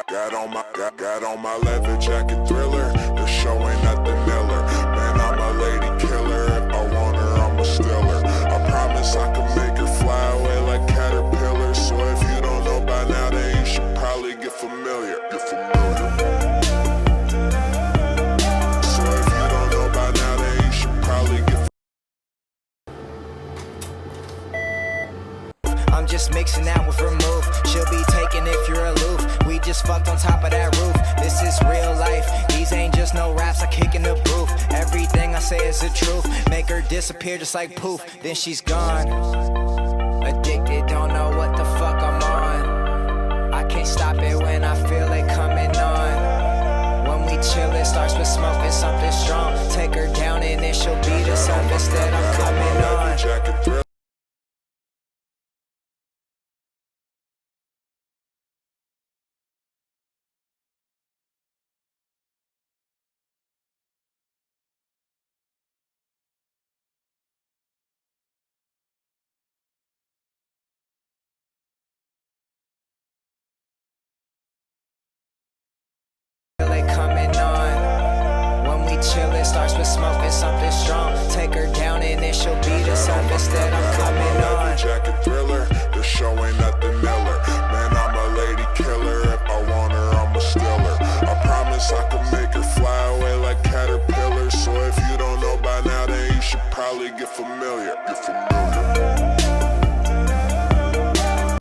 got on my leather jacket Thriller. The show ain't nothing iller. Man, I'm a lady killer. If I want her, I'ma steal her. I promise I can make her fly away like caterpillars. So if you don't know by now, then you should probably get familiar. So if you don't know by now, then you should probably get I'm just mixing out with remove. She'll be taken if you're aloof. We just fucked on top of that roof. This is real life. These ain't just no raps I kick in the booth. Everything I say is the truth. Make her disappear just like poof. Then she's gone. Addicted, don't know what the fuck I'm on. I can't stop it when I feel it coming on. When we chill, it starts with smoking something strong. Take her down and then she'll be the surface that I'm coming on. Chill, it starts with smoking something strong. Take her down and then she'll be the surface that I'm coming on. Jacket Thriller, the show ain't nothing else.